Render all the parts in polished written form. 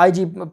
IG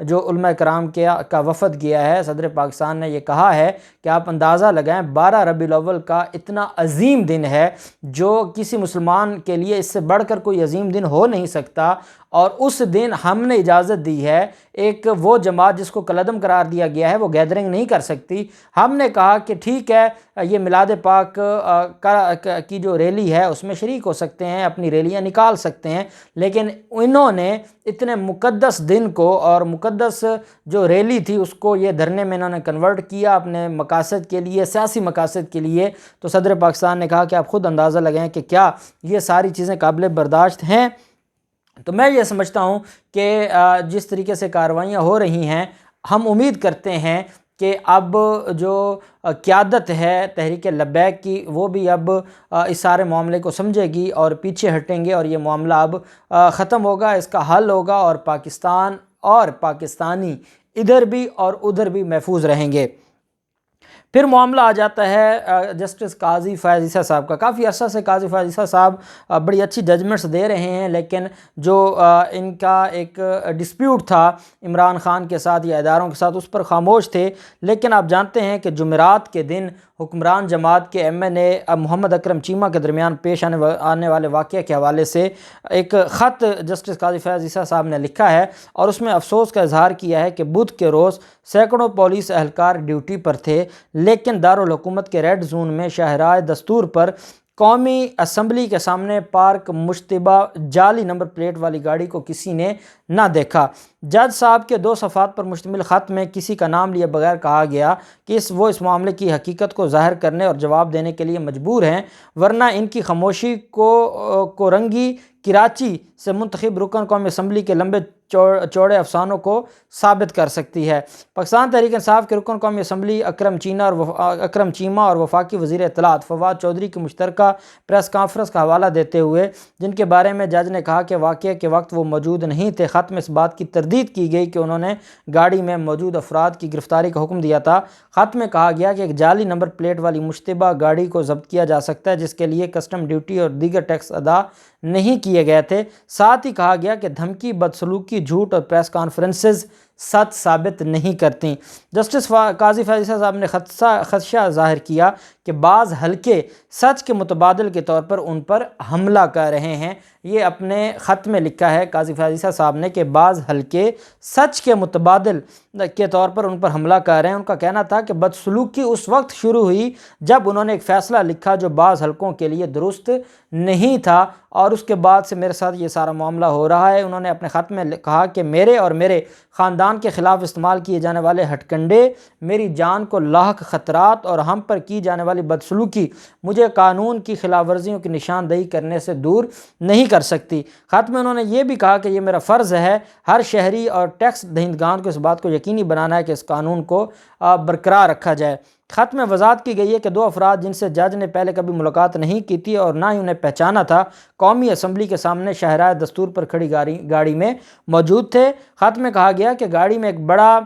جو علماء کرام کا وفد گیا ہے، صدر پاکستان نے یہ کہا ہے کہ آپ اندازہ لگائیں 12 ربیع الاول کا اتنا عظیم دن ہے جو کسی مسلمان کے لیے اس سے بڑھ کر کوئی عظیم دن ہو نہیں سکتا، اور اس دن ہم نے اجازت دی ہے ایک وہ جماعت جس کو کالعدم قرار دیا گیا ہے وہ گیدرنگ نہیں کر سکتی۔ ہم نے کہا کہ ٹھیک ہے، یہ میلاد پاک کی جو ریلی ہے اس میں شریک ہو سکتے ہیں، اپنی ریلیاں نکال سکتے ہیں، لیکن انہوں نے اتنے مقدس دن کو اور مقدس جو ریلی تھی اس کو یہ دھرنے میں انہوں نے کنورٹ کیا اپنے مقاصد کے لیے، سیاسی مقاصد کے لیے۔ تو صدر پاکستان نے کہا کہ آپ خود اندازہ لگائیں کہ کیا یہ ساری چیزیں قابل برداشت ہیں؟ تو میں یہ سمجھتا ہوں کہ جس طریقے سے کارروائیاں ہو رہی ہیں، ہم امید کرتے ہیں کہ اب جو قیادت ہے تحریک لبیک کی وہ بھی اب اس سارے معاملے کو سمجھے گی اور پیچھے ہٹیں گے، اور یہ معاملہ اب ختم ہوگا، اس کا حل ہوگا، اور پاکستان اور پاکستانی ادھر بھی اور ادھر بھی محفوظ رہیں گے۔ پھر معاملہ آ جاتا ہے جسٹس قاضی فیاض عیسیٰ صاحب کا۔ کافی عرصہ سے قاضی فیاض عیسیٰ صاحب بڑی اچھی ججمنٹس دے رہے ہیں، لیکن جو ان کا ایک ڈسپیوٹ تھا عمران خان کے ساتھ یا اداروں کے ساتھ، اس پر خاموش تھے۔ لیکن آپ جانتے ہیں کہ جمعرات کے دن حکمران جماعت کے ایم این اے محمد اکرم چیمہ کے درمیان پیش آنے والے واقعہ کے حوالے سے ایک خط جسٹس قاضی فیاض عیسیٰ صاحب نے لکھا ہے، اور اس میں افسوس کا اظہار کیا ہے کہ بدھ کے روز سینکڑوں پولیس اہلکار ڈیوٹی پر تھے، لیکن دارالحکومت کے ریڈ زون میں شاہراہ دستور پر قومی اسمبلی کے سامنے پارک مشتبہ جعلی نمبر پلیٹ والی گاڑی کو کسی نے نہ دیکھا۔ جج صاحب کے 2 صفحات پر مشتمل خط میں کسی کا نام لیے بغیر کہا گیا کہ وہ اس معاملے کی حقیقت کو ظاہر کرنے اور جواب دینے کے لیے مجبور ہیں، ورنہ ان کی خاموشی کو رنگی کراچی سے منتخب رکن قومی اسمبلی کے لمبے چوڑے افسانوں کو ثابت کر سکتی ہے۔ پاکستان تحریک انصاف کے رکن قومی اسمبلی اکرم چیمہ اور وفاقی وزیر اطلاعات فواد چودھری کی مشترکہ پریس کانفرنس کا حوالہ دیتے ہوئے، جن کے بارے میں جج نے کہا کہ واقعے کے وقت وہ موجود نہیں تھے، خط میں اس بات کی تردید کی گئی کہ انہوں نے گاڑی میں موجود افراد کی گرفتاری کا حکم دیا تھا۔ خط میں کہا گیا کہ ایک جعلی نمبر پلیٹ والی مشتبہ گاڑی کو ضبط کیا جا سکتا ہے جس کے لیے کسٹم ڈیوٹی اور دیگر ٹیکس ادا نہیں کیے گئے تھے۔ ساتھ ہی کہا گیا کہ دھمکی، بدسلوکی، جھوٹ اور پریس کانفرنسز سچ ثابت نہیں کرتی۔ جسٹس قاضی فیاض عیسیٰ صاحب نے خدشہ ظاہر کیا کہ بعض حلقے سچ کے متبادل کے طور پر ان پر حملہ کر رہے ہیں۔ یہ اپنے خط میں لکھا ہے قاضی فیاض عیسیٰ صاحب نے کہ بعض حلقے سچ کے متبادل کے طور پر ان پر حملہ کر رہے ہیں۔ ان کا کہنا تھا کہ بدسلوکی اس وقت شروع ہوئی جب انہوں نے ایک فیصلہ لکھا جو بعض حلقوں کے لیے درست نہیں تھا، اور اس کے بعد سے میرے ساتھ یہ سارا معاملہ ہو رہا ہے۔ انہوں نے اپنے خط میں کہا کہ میرے اور میرے خاندان کے خلاف استعمال کیے جانے والے ہتھ کنڈے میری جان کو لاحق خطرات اور ہم پر کی جانے والی بدسلوکی مجھے قانون کی خلاف ورزیوں کی نشاندہی کرنے سے دور نہیں کر سکتی۔ خط میں انہوں نے یہ بھی کہا کہ یہ میرا فرض ہے ہر شہری اور ٹیکس دہندگان کو اس بات کو یقینی بنانا ہے کہ اس قانون کو برقرار رکھا جائے۔ خط میں وضاحت کی گئی ہے کہ 2 افراد جن سے جج نے پہلے کبھی ملاقات نہیں کی تھی اور نہ ہی انہیں پہچانا تھا، قومی اسمبلی کے سامنے شاہراہ دستور پر کھڑی گاڑی میں موجود تھے۔ خط میں کہا گیا کہ گاڑی میں ایک بڑا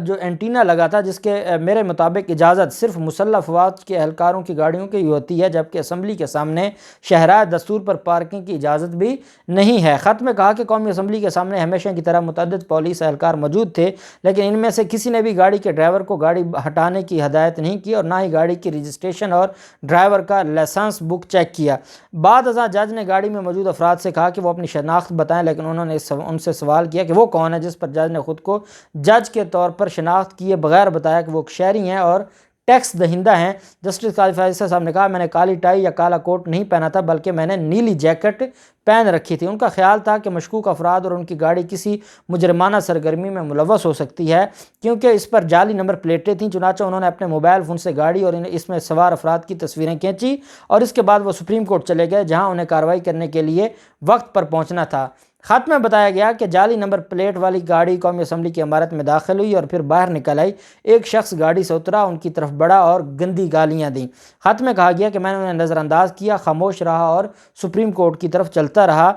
جو اینٹینا لگا تھا جس کے میرے مطابق اجازت صرف مسلح افواج کے اہلکاروں کی گاڑیوں کی ہوتی ہے، جبکہ اسمبلی کے سامنے شاہراہ دستور پر پارکنگ کی اجازت بھی نہیں ہے۔ خط میں کہا کہ قومی اسمبلی کے سامنے ہمیشہ کی طرح متعدد پولیس اہلکار موجود تھے، لیکن ان میں سے کسی نے بھی گاڑی کے ڈرائیور کو گاڑی ہٹانے کی ہدایت نہیں کی اور نہ ہی گاڑی کی رجسٹریشن اور ڈرائیور کا لائسنس بک چیک کیا۔ بعد ازاں جج نے گاڑی میں موجود افراد سے کہا کہ وہ اپنی شناخت بتائیں، لیکن انہوں نے ان سے سوال کیا کہ وہ کون ہے، جس پر جج نے خود کو جج کے طور پر شناخت کیے بغیر بتایا کہ وہ ایک شہری ہیں اور ٹیکس دہندہ ہیں۔ جسٹس قاضی فیاض عیسیٰ صاحب نے کہا میں نے کالی ٹائی یا کالا کوٹ نہیں پہنا تھا بلکہ میں نے نیلی جیکٹ پہن رکھی تھی۔ ان کا خیال تھا کہ مشکوک افراد اور ان کی گاڑی کسی مجرمانہ سرگرمی میں ملوث ہو سکتی ہے کیونکہ اس پر جعلی نمبر پلیٹیں تھیں، چنانچہ انہوں نے اپنے موبائل فون سے گاڑی اور اس میں سوار افراد کی تصویریں کھینچی اور اس کے بعد وہ سپریم کورٹ چلے گئے جہاں انہیں کارروائی کرنے کے لیے وقت پر پہنچنا تھا۔ خط میں بتایا گیا کہ جعلی نمبر پلیٹ والی گاڑی قومی اسمبلی کی عمارت میں داخل ہوئی اور پھر باہر نکل آئی۔ ایک شخص گاڑی سے اترا، ان کی طرف بڑا اور گندی گالیاں دیں۔ خط میں کہا گیا کہ میں نے انہیں نظر انداز کیا، خاموش رہا اور سپریم کورٹ کی طرف چلتا رہا۔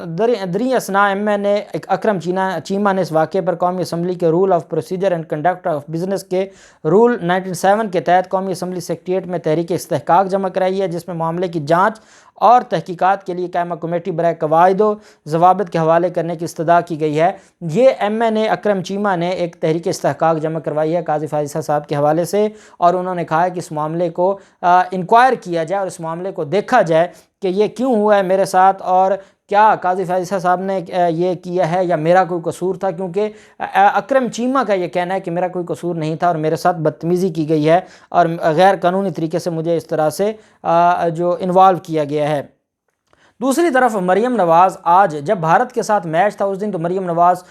دریں اثنا M N A Akram Cheema نے اس واقعے پر قومی اسمبلی کے rule of procedure and conduct of business کے رول 1907 کے تحت قومی اسمبلی سیکریٹریٹ میں تحریک استحقاق جمع کرائی ہے، جس میں معاملے کی جانچ اور تحقیقات کے لیے قائمہ کمیٹی برائے قواعد و ضوابط کے حوالے کرنے کی استدعا کی گئی ہے۔ یہ MNA اکرم چیمہ نے ایک تحریک استحقاق جمع کروائی ہے قاضی فائز عیسیٰ صاحب کے حوالے سے، اور انہوں نے کہا ہے کہ اس معاملے کو انکوائر کیا جائے اور اس معاملے کو دیکھا جائے کہ یہ کیوں ہوا ہے میرے ساتھ، اور کیا قاضی فائز عیسیٰ صاحب نے یہ کیا ہے یا میرا کوئی قصور تھا، کیونکہ اکرم چیمہ کا یہ کہنا ہے کہ میرا کوئی قصور نہیں تھا اور میرے ساتھ بدتمیزی کی گئی ہے اور غیر قانونی طریقے سے مجھے اس طرح سے جو انوالو کیا گیا ہے۔ دوسری طرف مریم نواز آج جب بھارت کے ساتھ میچ تھا اس دن تو مریم نواز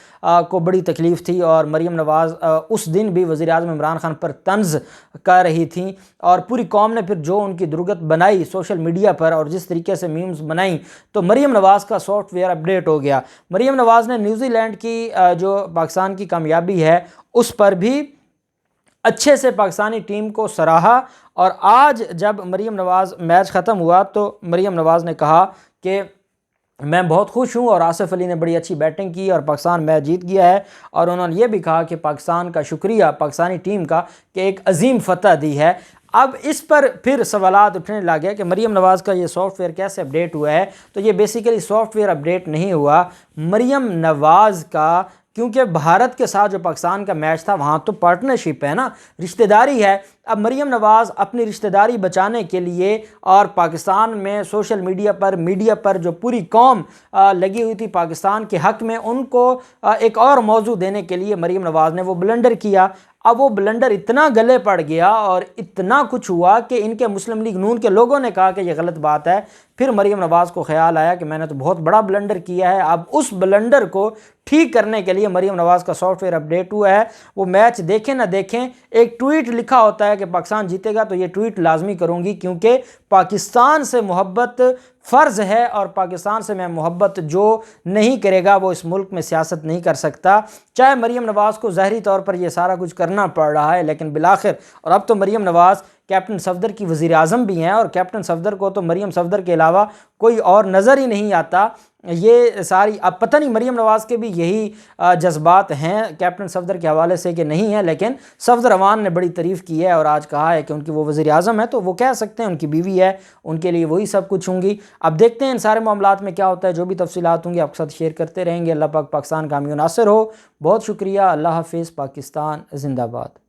کو بڑی تکلیف تھی، اور مریم نواز اس دن بھی وزیر اعظم عمران خان پر طنز کر رہی تھیں، اور پوری قوم نے پھر جو ان کی درگت بنائی سوشل میڈیا پر اور جس طریقے سے میمز بنائیں، تو مریم نواز کا سافٹ ویئر اپڈیٹ ہو گیا۔ مریم نواز نے نیوزی لینڈ کی جو پاکستان کی کامیابی ہے اس پر بھی اچھے سے پاکستانی ٹیم کو سراہا، اور آج جب مریم نواز میچ ختم ہوا تو مریم نواز نے کہا کہ میں بہت خوش ہوں اور آصف علی نے بڑی اچھی بیٹنگ کی اور پاکستان میچ جیت گیا ہے، اور انہوں نے یہ بھی کہا کہ پاکستان کا شکریہ پاکستانی ٹیم کا کہ ایک عظیم فتح دی ہے۔ اب اس پر پھر سوالات اٹھنے لگے کہ مریم نواز کا یہ سافٹ ویئر کیسے اپڈیٹ ہوا ہے، تو یہ بیسیکلی سافٹ ویئر اپڈیٹ نہیں ہوا، مریم نواز کا، کیونکہ بھارت کے ساتھ جو پاکستان کا میچ تھا وہاں تو پارٹنرشپ ہے نا، رشتہ داری ہے۔ اب مریم نواز اپنی رشتہ داری بچانے کے لیے اور پاکستان میں سوشل میڈیا پر جو پوری قوم لگی ہوئی تھی پاکستان کے حق میں، ان کو ایک اور موضوع دینے کے لیے مریم نواز نے وہ بلنڈر کیا۔ اب وہ بلنڈر اتنا گلے پڑ گیا اور اتنا کچھ ہوا کہ ان کے مسلم لیگ نون کے لوگوں نے کہا کہ یہ غلط بات ہے۔ پھر مریم نواز کو خیال آیا کہ میں نے تو بہت بڑا بلنڈر کیا ہے، اب اس بلنڈر کو ٹھیک کرنے کے لیے مریم نواز کا سافٹ ویئر اپڈیٹ ہوا ہے۔ وہ میچ دیکھیں نہ دیکھیں، ایک ٹویٹ لکھا ہوتا ہے کہ پاکستان جیتے گا تو یہ ٹویٹ لازمی کروں گی، کیونکہ پاکستان سے محبت فرض ہے، اور پاکستان سے میں محبت جو نہیں کرے گا وہ اس ملک میں سیاست نہیں کر سکتا۔ چاہے مریم نواز کو ظاہری طور پر یہ سارا کچھ کرنا پڑ رہا ہے، لیکن بالآخر اور اب تو مریم نواز کیپٹن صفدر کی وزیر اعظم بھی ہیں، اور کیپٹن صفدر کو تو مریم صفدر کے علاوہ کوئی اور نظر ہی نہیں آتا۔ یہ ساری اب پتہ نہیں مریم نواز کے بھی یہی جذبات ہیں کیپٹن صفدر کے حوالے سے کہ نہیں ہے، لیکن صفدر امان نے بڑی تعریف کی ہے اور آج کہا ہے کہ ان کی وہ وزیر اعظم ہے تو وہ کہہ سکتے ہیں، ان کی بیوی ہے، ان کے لیے وہی سب کچھ ہوں گی۔ اب دیکھتے ہیں ان سارے معاملات میں کیا ہوتا ہے، جو بھی تفصیلات ہوں گی آپ کے ساتھ شیئر کرتے رہیں گے۔ اللہ پاک پاکستان کا حامی و ناصر ہو۔ بہت شکریہ، اللہ حافظ، پاکستان زندہ باد۔